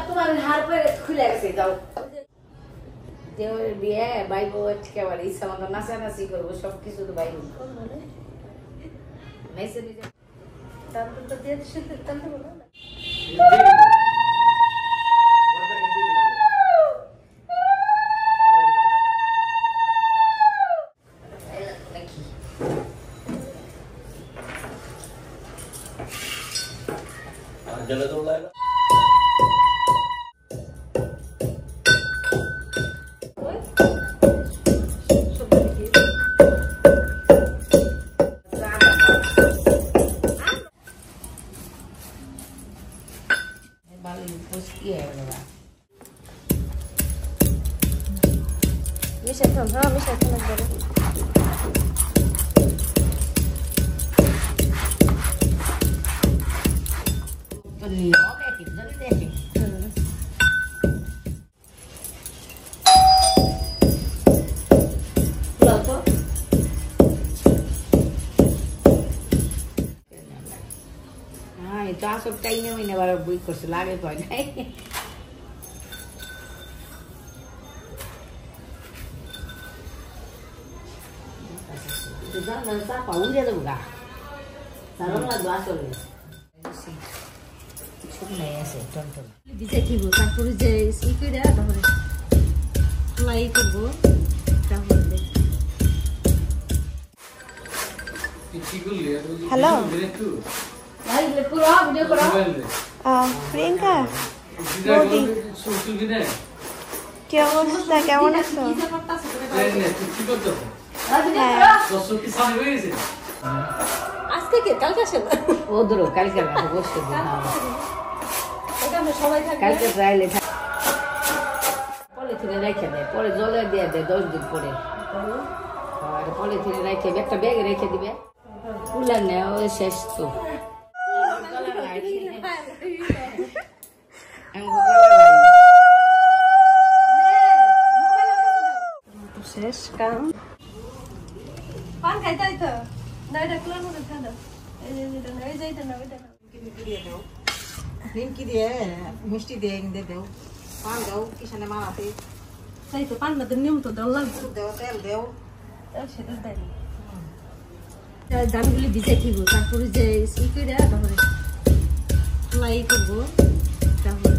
তোমার হার পরে খুলে গেছে দাও দেওয়ার বিয়ে বাইব একেবারে ইচ্ছা মতো নাচানাচি করবো সবকিছু তো বাইব মেসে নিজে তারপর তো দিয়ে তাহলে বলো না जला तो लाएगा बाली पुष्टि है बाबा ये शेतन हां मैं शेतन लग रहा तो लियो बेटी जल्दी देखी लो तो हां ये तो सब टाइम में ने बार बुई कर से लागे कोई नहीं तो जान सा पाउले तो बुगा सारों ला दुआ कर ले খুব নেই আছে টনটন দিতে দিব তারপরে যে ই করে তাহলে ফ্লাই করব তাহলে হ্যালো ভাই ले पूरा वीडियो करो প্রিয়াঙ্কা বৌদি কি অবস্থা কেমন আছো আজকে কে কালকে আসে না ও ধরো কালকে না বসে দিন এটা আমরা সবাই থাকি কালকে ট্রায়ালে পলিথিনে রেখে দেয় পরে জলে দিয়ে দেয় 10 দিন পরে আর পলিথিনে রেখে একটা ব্যাগে রেখে দিবে ফুলা নেও শেষ তো শেষ কাম পান খাইতাই তো নাইটা ক্লোন করে খাও এই যে এই যাইতে না ওইটা নিমকি দিয়ে মিষ্টি দিয়ে এনে দেও পান দাও কিষানে মারাতে তাই তো পান মধ্যে নিয়ম তো দাও লাগবে দেও তেল দেও সেটা দেয় দামগুলি ভিজে দিব তারপরে যে ই করে তাহলে ফ্লাই করবো তাহলে